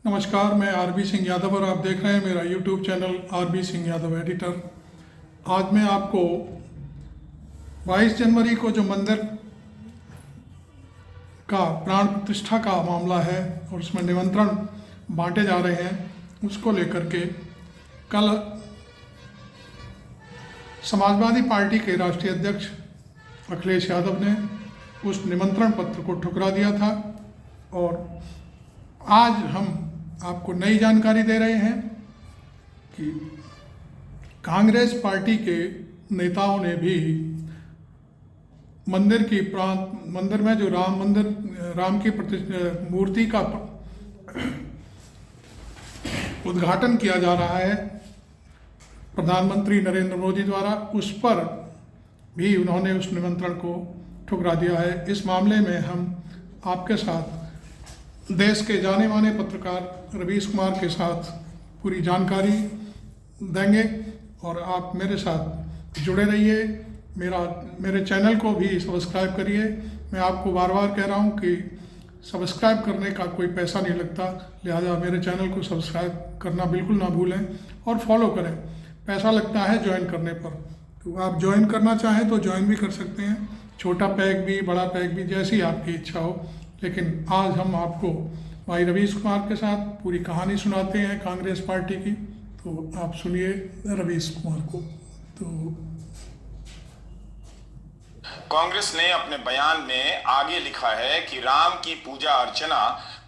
नमस्कार, मैं आरबी सिंह यादव और आप देख रहे हैं मेरा YouTube channel RB Singh Yadav editor. आज मैं आपको 22 जनवरी को जो मंदिर का प्राण प्रतिष्ठा का मामला है और उसमें निमंत्रण बांटे जा रहे हैं उसको लेकर के कल समाजवादी पार्टी के राष्ट्रीय अध्यक्ष अखिलेश यादव ने उस निमंत्रण पत्र को ठुकरा दिया था और आज हम आपको नई जानकारी दे रहे हैं कि कांग्रेस पार्टी के नेताओं ने भी मंदिर में जो राम की मूर्ति का उद्घाटन किया जा रहा है प्रधानमंत्री नरेंद्र मोदी द्वारा, उस पर भी उन्होंने उस निमंत्रण को ठुकरा दिया है। इस मामले में हम आपके साथ देश के जाने माने पत्रकार रवीश कुमार के साथ पूरी जानकारी देंगे और आप मेरे साथ जुड़े रहिए। मेरे चैनल को भी सब्सक्राइब करिए। मैं आपको बार बार कह रहा हूं कि सब्सक्राइब करने का कोई पैसा नहीं लगता, लिहाजा मेरे चैनल को सब्सक्राइब करना बिल्कुल ना भूलें और फॉलो करें। पैसा लगता है ज्वाइन करने पर, तो आप ज्वाइन करना चाहें तो ज्वाइन भी कर सकते हैं, छोटा पैक भी बड़ा पैक भी, जैसी आपकी इच्छा हो। लेकिन आज हम आपको भाई रवीश कुमार के साथ पूरी कहानी सुनाते हैं कांग्रेस पार्टी की, तो आप सुनिए रवीश कुमार को। तो कांग्रेस ने अपने बयान में आगे लिखा है कि राम की पूजा अर्चना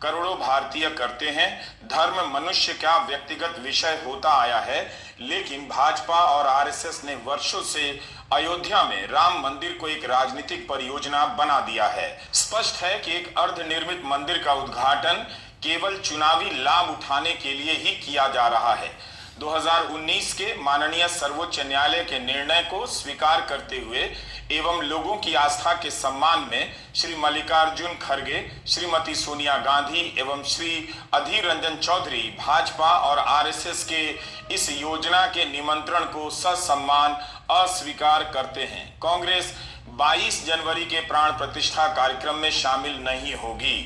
करोड़ों भारतीय करते हैं। धर्म मनुष्य का व्यक्तिगत विषय होता आया है, लेकिन भाजपा और आरएसएस ने वर्षों से अयोध्या में राम मंदिर को एक राजनीतिक परियोजना बना दिया है। स्पष्ट है कि एक अर्धनिर्मित मंदिर का उद्घाटन केवल चुनावी लाभ उठाने के लिए ही किया जा रहा है। 2019 के माननीय सर्वोच्च न्यायालय के निर्णय को स्वीकार करते हुए एवं लोगों की आस्था के सम्मान में श्री मल्लिकार्जुन खड़गे, श्रीमती सोनिया गांधी एवं श्री अधीर रंजन चौधरी भाजपा और आरएसएस के इस योजना के निमंत्रण को ससम्मान अस्वीकार करते हैं। कांग्रेस 22 जनवरी के प्राण प्रतिष्ठा कार्यक्रम में शामिल नहीं होगी।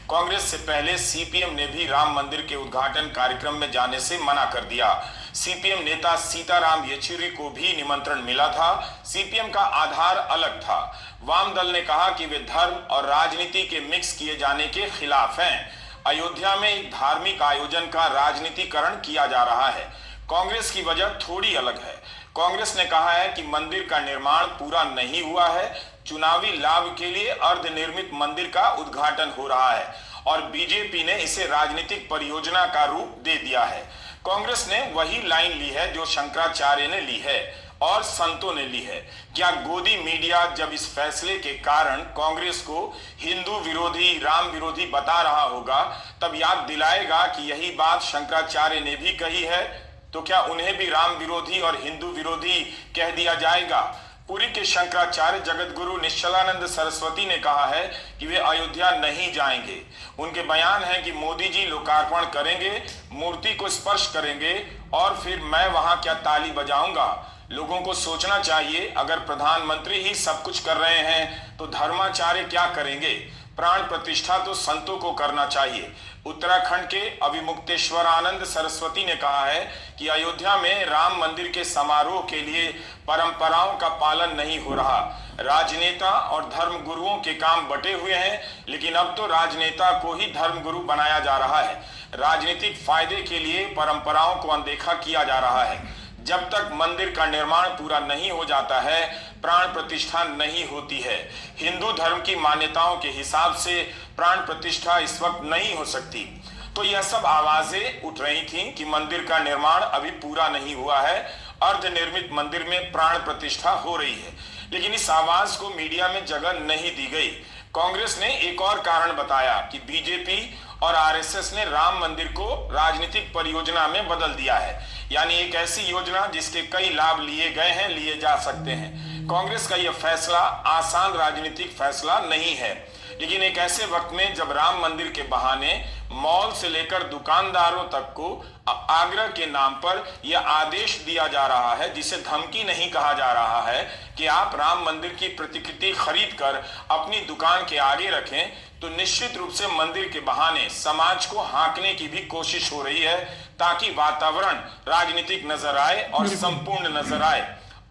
कांग्रेस से पहले सीपीएम ने भी राम मंदिर के उद्घाटन कार्यक्रम में जाने से मना कर दिया। सीपीएम नेता सीताराम येचुरी को भी निमंत्रण मिला था। सीपीएम का आधार अलग था। वाम दल ने कहा कि वे धर्म और राजनीति के मिक्स किए जाने के खिलाफ हैं। अयोध्या में एक धार्मिक आयोजन का राजनीतिकरण किया जा रहा है। कांग्रेस की वजह थोड़ी अलग है। कांग्रेस ने कहा है कि मंदिर का निर्माण पूरा नहीं हुआ है, चुनावी लाभ के लिए अर्धनिर्मित मंदिर का उद्घाटन हो रहा है और बीजेपी ने इसे राजनीतिक परियोजना का रूप दे दिया है। कांग्रेस ने वही लाइन ली है जो शंकराचार्य ने ली है और संतों ने ली है। क्या गोदी मीडिया जब इस फैसले के कारण कांग्रेस को हिंदू विरोधी, राम विरोधी बता रहा होगा, तब याद दिलाएगा कि यही बात शंकराचार्य ने भी कही है? तो क्या उन्हें भी राम विरोधी और हिंदू विरोधी कह दिया जाएगा? पुरी के शंकराचार्य जगत गुरु निश्चलानंद सरस्वती ने कहा है कि वे अयोध्या नहीं जाएंगे। उनके बयान है कि मोदी जी लोकार्पण करेंगे, मूर्ति को स्पर्श करेंगे और फिर मैं वहां क्या ताली बजाऊंगा। लोगों को सोचना चाहिए, अगर प्रधानमंत्री ही सब कुछ कर रहे हैं तो धर्माचार्य क्या करेंगे? प्राण प्रतिष्ठा तो संतों को करना चाहिए। उत्तराखंड के अभिमुक्तेश्वरानंद सरस्वती ने कहा है कि अयोध्या में राम मंदिर के समारोह के लिए परंपराओं का पालन नहीं हो रहा। राजनेता और धर्म गुरुओं के काम बटे हुए हैं, लेकिन अब तो राजनेता को ही धर्म गुरु बनाया जा रहा है। राजनीतिक फायदे के लिए परंपराओं को अनदेखा किया जा रहा है। जब तक मंदिर का निर्माण पूरा नहीं हो जाता है, प्राण प्रतिष्ठा नहीं होती है। हिंदू धर्म की मान्यताओं के हिसाब से प्राण प्रतिष्ठा इस वक्त नहीं हो सकती। तो यह सब आवाजें उठ रही थीं कि मंदिर का निर्माण अभी पूरा नहीं हुआ है, अर्धनिर्मित मंदिर में प्राण प्रतिष्ठा हो रही है। लेकिन इस आवाज को मीडिया में जगह नहीं दी गई। कांग्रेस ने एक और कारण बताया कि बीजेपी और आरएसएस ने राम मंदिर को राजनीतिक परियोजना में बदल दिया है, यानी एक ऐसी योजना जिसके कई लाभ लिए गए हैं, लिए जा सकते हैं। कांग्रेस का यह फैसला आसान राजनीतिक फैसला नहीं है, लेकिन एक ऐसे वक्त में जब राम मंदिर के बहाने मॉल से लेकर दुकानदारों तक को आग्रह के नाम पर यह आदेश दिया जा रहा है, जिसे धमकी नहीं कहा जा रहा है कि आप राम मंदिर की प्रतिकृति खरीद कर अपनी दुकान के आगे रखें, तो निश्चित रूप से मंदिर के बहाने समाज को हाँकने की भी कोशिश हो रही है, ताकि वातावरण राजनीतिक नजर आए और संपूर्ण नजर आए।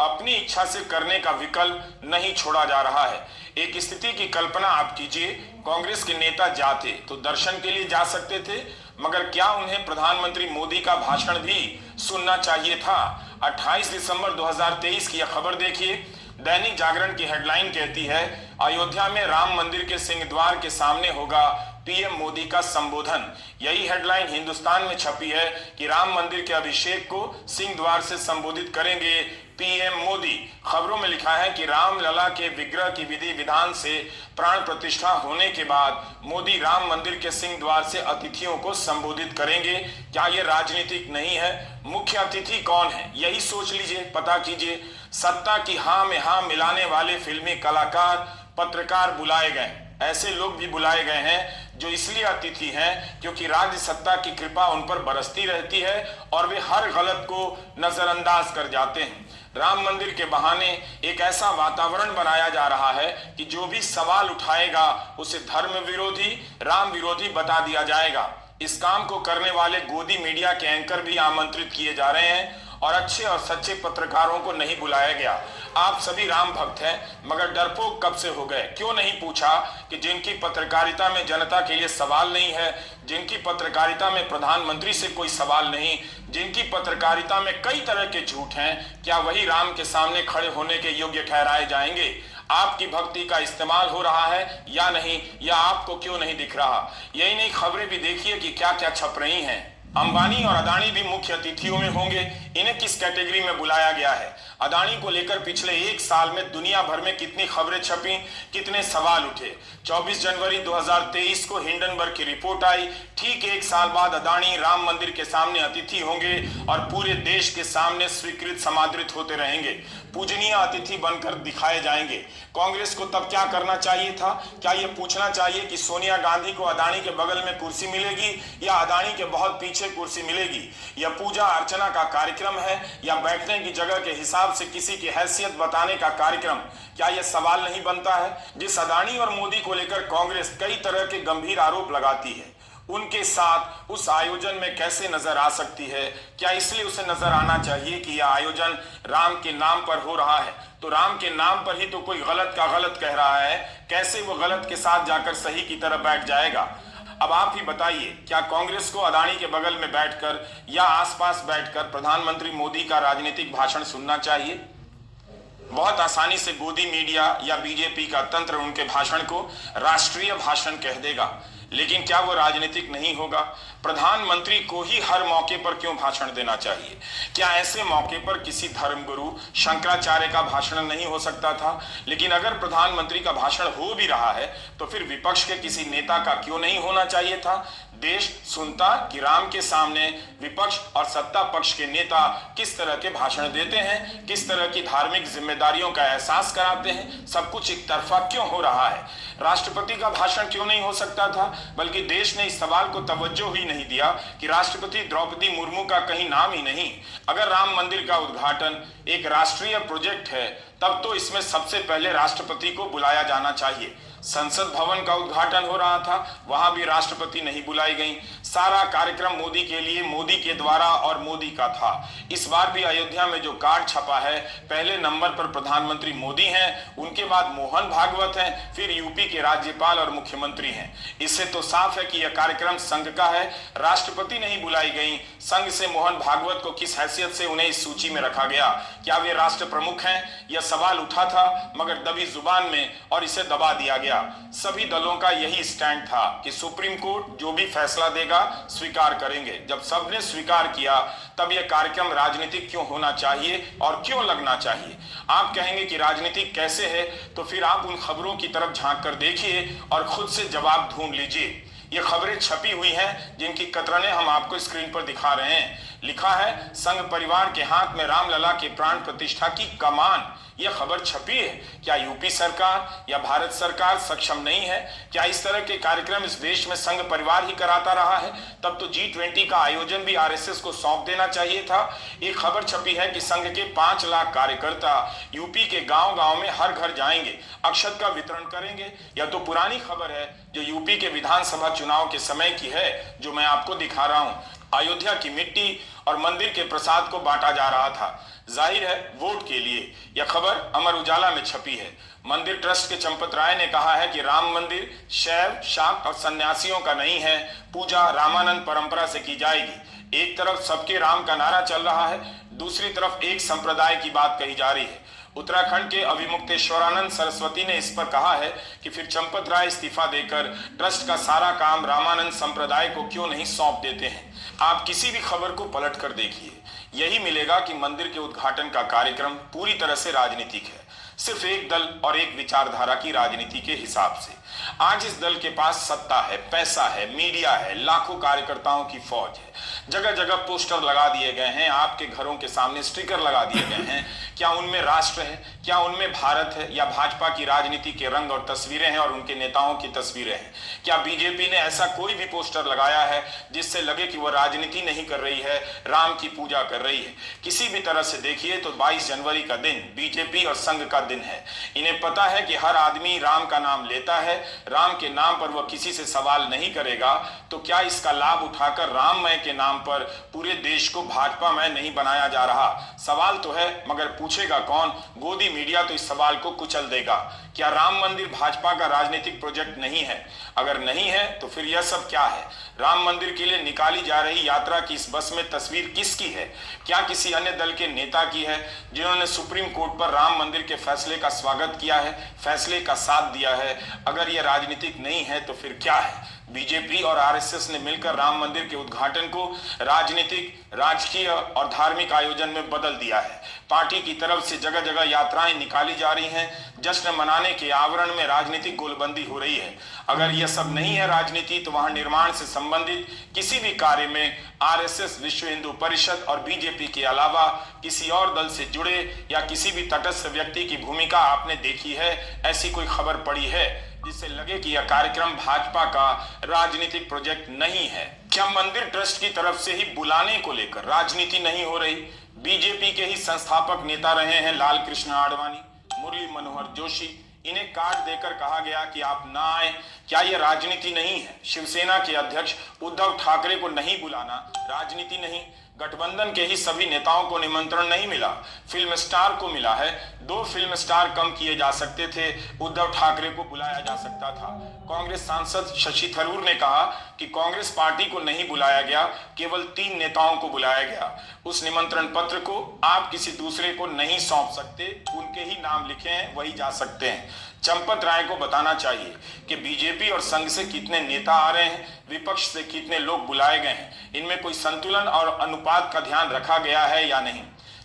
अपनी इच्छा से करने का विकल्प नहीं छोड़ा जा रहा है। एक स्थिति की कल्पना आप कीजिए, कांग्रेस के नेता जाते तो दर्शन के लिए जा सकते थे, मगर क्या उन्हें प्रधानमंत्री मोदी का भाषण भी सुनना चाहिए था? 28 दिसंबर 2023 की यह खबर देखिए। दैनिक जागरण की हेडलाइन कहती है, अयोध्या में राम मंदिर के सिंह द्वार के सामने होगा पीएम मोदी का संबोधन। यही हेडलाइन हिंदुस्तान में छपी है कि राम मंदिर के अभिषेक को सिंह द्वार से संबोधित करेंगे पीएम मोदी। खबरों में लिखा है कि राम लला के विग्रह की विधि विधान से प्राण प्रतिष्ठा होने के बाद मोदी राम मंदिर के सिंह द्वार से अतिथियों को संबोधित करेंगे। क्या ये राजनीतिक नहीं है? मुख्य अतिथि कौन है, यही सोच लीजिए, पता कीजिए। सत्ता की हाँ में हाँ मिलाने वाले फिल्मी कलाकार, पत्रकार बुलाए गए। ऐसे लोग भी बुलाए गए हैं जो इसलिए अतिथि हैं क्योंकि राज्य सत्ता की कृपा उन पर बरसती रहती है और वे हर गलत को नजरअंदाज कर जाते हैं। राम मंदिर के बहाने एक ऐसा वातावरण बनाया जा रहा है कि जो भी सवाल उठाएगा उसे धर्म विरोधी, राम विरोधी बता दिया जाएगा। इस काम को करने वाले गोदी मीडिया के एंकर भी आमंत्रित किए जा रहे हैं और अच्छे और सच्चे पत्रकारों को नहीं बुलाया गया। आप सभी राम भक्त हैं, मगर डरपोक कब से हो गए? क्यों नहीं पूछा कि जिनकी पत्रकारिता में जनता के लिए सवाल नहीं है, जिनकी पत्रकारिता में प्रधानमंत्री से कोई सवाल नहीं, जिनकी पत्रकारिता में कई तरह के झूठ हैं, क्या वही राम के सामने खड़े होने के योग्य ठहराए जाएंगे? आपकी भक्ति का इस्तेमाल हो रहा है या नहीं, या आपको क्यों नहीं दिख रहा? यही नहीं, खबरें भी देखिए कि क्या क्या छप रही हैं। अंबानी और अदानी भी मुख्य अतिथियों में होंगे। इन्हें किस कैटेगरी में बुलाया गया है? अदानी को लेकर पिछले एक साल में दुनिया भर में कितनी खबरें छपी, कितने सवाल उठे। 24 जनवरी 2023 को हिंडनबर्ग की रिपोर्ट आई। ठीक एक साल बाद अदानी राम मंदिर के सामने अतिथि होंगे और पूरे देश के सामने स्वीकृत समादृत होते रहेंगे, पूजनीय अतिथि बनकर दिखाए जाएंगे। कांग्रेस को तब क्या करना चाहिए था? क्या यह पूछना चाहिए कि सोनिया गांधी को अदानी के बगल में कुर्सी मिलेगी या अदानी के बहुत पीछे कुर्सी मिलेगी? यह पूजा अर्चना का कार्यक्रम है या बैठने की जगह के हिसाब से किसी की हैसियत बताने का कार्यक्रम? क्या यह सवाल नहीं बनता है? जिस अदानी और मोदी को लेकर कांग्रेस कई तरह के गंभीर आरोप लगाती है, उनके साथ उस आयोजन में कैसे नजर आ सकती है? क्या इसलिए उसे नजर आना चाहिए कि यह आयोजन राम के नाम पर हो रहा है? तो राम के नाम पर ही तो कोई गलत का गलत कह रहा है, कैसे वो गलत के साथ जाकर सही की तरफ बैठ जाएगा? अब आप ही बताइए, क्या कांग्रेस को अदानी के बगल में बैठकर या आसपास बैठकर प्रधानमंत्री मोदी का राजनीतिक भाषण सुनना चाहिए? बहुत आसानी से गोदी मीडिया या बीजेपी का तंत्र उनके भाषण को राष्ट्रीय भाषण कह देगा, लेकिन क्या वो राजनीतिक नहीं होगा? प्रधानमंत्री को ही हर मौके पर क्यों भाषण देना चाहिए? क्या ऐसे मौके पर किसी धर्मगुरु शंकराचार्य का भाषण नहीं हो सकता था? लेकिन अगर प्रधानमंत्री का भाषण हो भी रहा है तो फिर विपक्ष के किसी नेता का क्यों नहीं होना चाहिए था? देश सुनता कि राम के सामने विपक्ष और सत्ता पक्ष के नेता किस तरह के भाषण देते हैं, किस तरह की धार्मिक जिम्मेदारियों का एहसास कराते हैं। सब कुछ एक तरफा क्यों हो रहा है? राष्ट्रपति का भाषण क्यों नहीं हो सकता था? बल्कि देश ने इस सवाल को तवज्जो ही नहीं दिया कि राष्ट्रपति द्रौपदी मुर्मू का कहीं नाम ही नहीं। अगर राम मंदिर का उद्घाटन एक राष्ट्रीय प्रोजेक्ट है, तब तो इसमें सबसे पहले राष्ट्रपति को बुलाया जाना चाहिए। संसद भवन का उद्घाटन हो रहा था, वहां भी राष्ट्रपति नहीं बुलाई गई। सारा कार्यक्रम मोदी के लिए, मोदी के द्वारा और मोदी का था। इस बार भी अयोध्या में जो कार्ड छपा है, पहले नंबर पर प्रधानमंत्री मोदी हैं, उनके बाद मोहन भागवत हैं, फिर यूपी के राज्यपाल और मुख्यमंत्री हैं। इससे तो साफ है कि यह कार्यक्रम संघ का है, राष्ट्रपति नहीं बुलाई गई। संघ से मोहन भागवत को किस हैसियत से उन्हें इस सूची में रखा गया? क्या वे राष्ट्र प्रमुख हैं? यह सवाल उठा था, मगर दबी जुबान में, और इसे दबा दिया गया। सभी दलों का यही स्टैंड था कि सुप्रीम कोर्ट जो भी फैसला देगा स्वीकार करेंगे। जब सबने स्वीकार किया, तब यह कार्यक्रम राजनीतिक क्यों होना चाहिए और क्यों लगना चाहिए? आप कहेंगे कि राजनीतिक कैसे है, तो फिर आप उन खबरों की तरफ झांक कर देखिए और खुद से जवाब ढूंढ लीजिए। ये खबरें छपी हुई हैं जिनकी कतरने हम आपको स्क्रीन पर दिखा रहे हैं। लिखा है, संघ परिवार के हाथ में रामलला के प्राण प्रतिष्ठा की कमान। यह खबर छपी है। क्या यूपी सरकार या भारत सरकार सक्षम नहीं है? क्या इस तरह के कार्यक्रम इस देश में संघ परिवार ही कराता रहा है? तब तो G20 का आयोजन भी आरएसएस को सौंप देना चाहिए था। एक खबर छपी है कि संघ के 5 लाख कार्यकर्ता यूपी के गांव-गांव में हर घर जाएंगे, अक्षत का वितरण करेंगे। यह तो पुरानी खबर है जो यूपी के विधानसभा चुनाव के समय की है, जो मैं आपको दिखा रहा हूं। अयोध्या की मिट्टी और मंदिर के प्रसाद को बांटा जा रहा था, जाहिर है वोट के लिए। यह खबर अमर उजाला में छपी है। मंदिर ट्रस्ट के चंपत राय ने कहा है कि राम मंदिर शैव, शाक्त और सन्यासियों का नहीं है, पूजा रामानंद परंपरा से की जाएगी। एक तरफ सबके राम का नारा चल रहा है, दूसरी तरफ एक संप्रदाय की बात कही जा रही है। उत्तराखंड के अभिमुक्तेश्वरानंद सरस्वती ने इस पर कहा है कि फिर चंपत राय इस्तीफा देकर ट्रस्ट का सारा काम रामानंद संप्रदाय को क्यों नहीं सौंप देते हैं। आप किसी भी खबर को पलट कर देखिए, यही मिलेगा कि मंदिर के उद्घाटन का कार्यक्रम पूरी तरह से राजनीतिक है, सिर्फ एक दल और एक विचारधारा की राजनीति के हिसाब से। आज इस दल के पास सत्ता है, पैसा है, मीडिया है, लाखों कार्यकर्ताओं की फौज है, जगह जगह पोस्टर लगा दिए गए हैं, आपके घरों के सामने स्टिकर लगा दिए गए हैं। क्या उनमें राष्ट्र है? क्या उनमें भारत है? या भाजपा की राजनीति के रंग और तस्वीरें हैं और उनके नेताओं की तस्वीरें हैं? क्या बीजेपी ने ऐसा कोई भी पोस्टर लगाया है जिससे लगे कि वह राजनीति नहीं कर रही है, राम की पूजा कर रही है? किसी भी तरह से देखिए तो 22 जनवरी का दिन बीजेपी और संघ का दिन है। इन्हें पता है कि हर आदमी राम का नाम लेता है, राम के नाम पर वह किसी से सवाल नहीं करेगा, तो क्या इसका लाभ उठाकर राममय के नाम पर पूरे देश को भाजपामय नहीं बनाया जा रहा? सवाल तो है, मगर पूछेगा कौन? गोदी मीडिया तो इस सवाल को कुचल देगा। क्या राम मंदिर भाजपा का राजनीतिक प्रोजेक्ट नहीं है? अगर नहीं है तो फिर यह सब क्या है? राम मंदिर के लिए निकाली जा रही यात्रा की इस बस में तस्वीर किसकी है? क्या किसी अन्य दल के नेता की है जिन्होंने सुप्रीम कोर्ट पर राम मंदिर के फैसले का स्वागत किया है, फैसले का साथ दिया है? अगर यह राजनीतिक नहीं है तो फिर क्या है? बीजेपी और आरएसएस ने मिलकर राम मंदिर के उद्घाटन को राजनीतिक, राजकीय और धार्मिक आयोजन में बदल दिया है। पार्टी की तरफ से जगह जगह यात्राएं निकाली जा रही हैं, जश्न मनाने के आवरण में राजनीतिक गोलबंदी हो रही है। अगर यह सब नहीं है राजनीति, तो वहां निर्माण से संबंधित किसी भी कार्य में आरएसएस, विश्व हिंदू परिषद और बीजेपी के अलावा किसी और दल से जुड़े या किसी भी तटस्थ व्यक्ति की भूमिका आपने देखी है? ऐसी कोई खबर पड़ी है जिससे लगे कि यह कार्यक्रम भाजपा का राजनीतिक प्रोजेक्ट नहीं है? क्या मंदिर ट्रस्ट की तरफ से ही बुलाने को लेकर राजनीति नहीं हो रही? बीजेपी के ही संस्थापक नेता रहे हैं लाल कृष्ण आडवाणी, मुरली मनोहर जोशी, इन्हें कार्ड देकर कहा गया कि आप ना आए। क्या यह राजनीति नहीं है? शिवसेना के अध्यक्ष उद्धव ठाकरे को नहीं बुलाना राजनीति नहीं? गठबंधन के ही सभी नेताओं को निमंत्रण नहीं मिला, फिल्म स्टार को मिला है। 2 फिल्म स्टार कम किए जा सकते थे, उद्धव ठाकरे को बुलाया जा सकता था। कांग्रेस सांसद शशि थरूर ने कहा कि कांग्रेस पार्टी को नहीं बुलाया गया, केवल 3 नेताओं को बुलाया गया। उस निमंत्रण पत्र को आप किसी दूसरे को नहीं सौंप सकते, उनके ही नाम लिखे हैं वही जा सकते हैं। चंपत राय को बताना चाहिए कि बीजेपी और संघ से कितने नेता आ रहे हैं, विपक्ष से कितने लोग बुलाए गए हैं, इनमें कोई संतुलन और अनुपात का ध्यान रखा गया है या नहीं।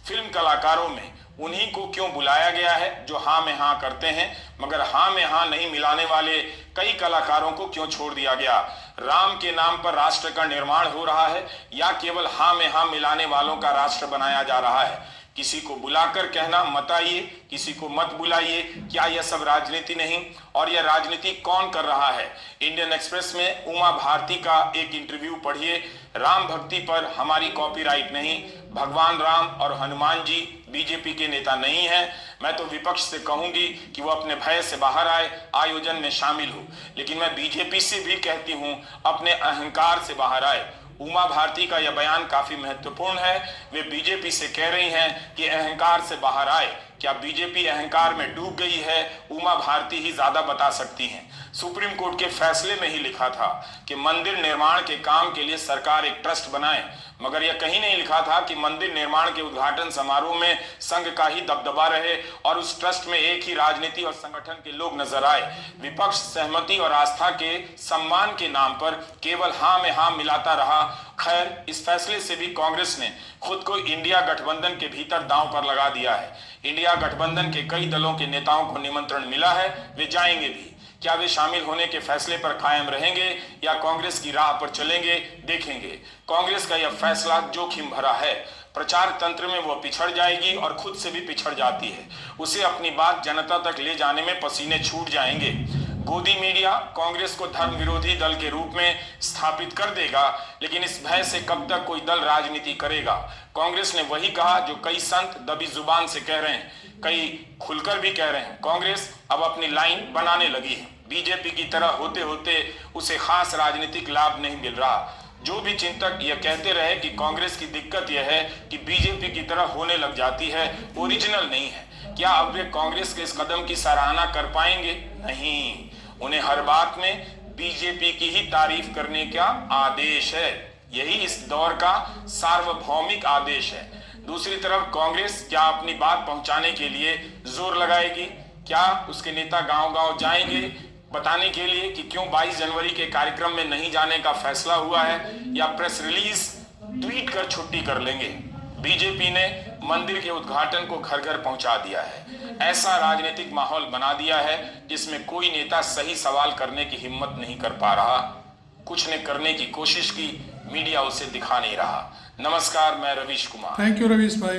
फिल्म कलाकारों में उन्हीं को क्यों बुलाया गया है जो हाँ में हाँ करते हैं, मगर हाँ में हाँ नहीं मिलाने वाले कई कलाकारों को क्यों छोड़ दिया गया? राम के नाम पर राष्ट्र का निर्माण हो रहा है या केवल हाँ में हाँ मिलाने वालों का राष्ट्र बनाया जा रहा है? किसी को बुलाकर कहना मत आइए, किसी को मत बुलाइए, क्या यह सब राजनीति नहीं? और यह राजनीति कौन कर रहा है? इंडियन एक्सप्रेस में उमा भारती का एक इंटरव्यू पढ़िए। राम भक्ति पर हमारी कॉपीराइट नहीं, भगवान राम और हनुमान जी बीजेपी के नेता नहीं है। मैं तो विपक्ष से कहूंगी कि वो अपने भय से बाहर आए, आयोजन में शामिल हो, लेकिन मैं बीजेपी से भी कहती हूं अपने अहंकार से बाहर आए। उमा भारती का यह बयान काफी महत्वपूर्ण है। वे बीजेपी से कह रही हैं कि अहंकार से बाहर आए। क्या बीजेपी अहंकार में डूब गई है? उमा भारती ही ज्यादा बता सकती हैं। सुप्रीम कोर्ट के फैसले में ही लिखा था कि मंदिर निर्माण के काम के लिए सरकार एक ट्रस्ट बनाए, मगर यह कहीं नहीं लिखा था कि मंदिर निर्माण के उद्घाटन समारोह में संघ का ही दबदबा रहे और उस ट्रस्ट में एक ही राजनीति और संगठन के लोग नजर आए। विपक्ष सहमति और आस्था के सम्मान के नाम पर केवल हाँ में हाँ मिलाता रहा। खैर, इस फैसले से भी कांग्रेस ने खुद को इंडिया गठबंधन के भीतर दांव पर लगा दिया है। इंडिया गठबंधन के कई दलों के नेताओं को निमंत्रण मिला है, वे जाएंगे भी। क्या वे शामिल होने के फैसले पर कायम रहेंगे या कांग्रेस की राह पर चलेंगे, देखेंगे। कांग्रेस का यह फैसला जोखिम भरा है। प्रचार तंत्र में वो पिछड़ जाएगी और खुद से भी पिछड़ जाती है। उसे अपनी बात जनता तक ले जाने में पसीने छूट जाएंगे। गोदी मीडिया कांग्रेस को धर्म विरोधी दल के रूप में स्थापित कर देगा, लेकिन इस भय से कब तक कोई दल राजनीति करेगा। कांग्रेस ने वही कहा जो कई संत दबी जुबान से कह रहे हैं, कई खुलकर भी कह रहे हैं। कांग्रेस अब अपनी लाइन बनाने लगी है। बीजेपी की तरह होते होते उसे खास राजनीतिक लाभ नहीं मिल रहा। जो भी चिंतक यह कहते रहे कि कांग्रेस की दिक्कत यह है कि बीजेपी की तरह होने लग जाती है, ओरिजिनल नहीं है। क्या अब वे कांग्रेस के इस कदम की सराहना कर पाएंगे? नहीं, उन्हें हर बात में बीजेपी की ही तारीफ करने का आदेश है। यही इस दौर का सार्वभौमिक आदेश है। दूसरी तरफ कांग्रेस क्या अपनी बात पहुंचाने के लिए जोर लगाएगी? क्या उसके नेता गांव-गांव जाएंगे बताने के लिए कि क्यों 22 जनवरी के कार्यक्रम में नहीं जाने का फैसला हुआ है, या प्रेस रिलीज ट्वीट कर छुट्टी कर लेंगे? बीजेपी ने मंदिर के उद्घाटन को घर घर पहुंचा दिया है। ऐसा राजनीतिक माहौल बना दिया है जिसमें कोई नेता सही सवाल करने की हिम्मत नहीं कर पा रहा। कुछ ने करने की कोशिश की, मीडिया उसे दिखा नहीं रहा। नमस्कार, मैं रवीश कुमार। थैंक यू रवीश भाई।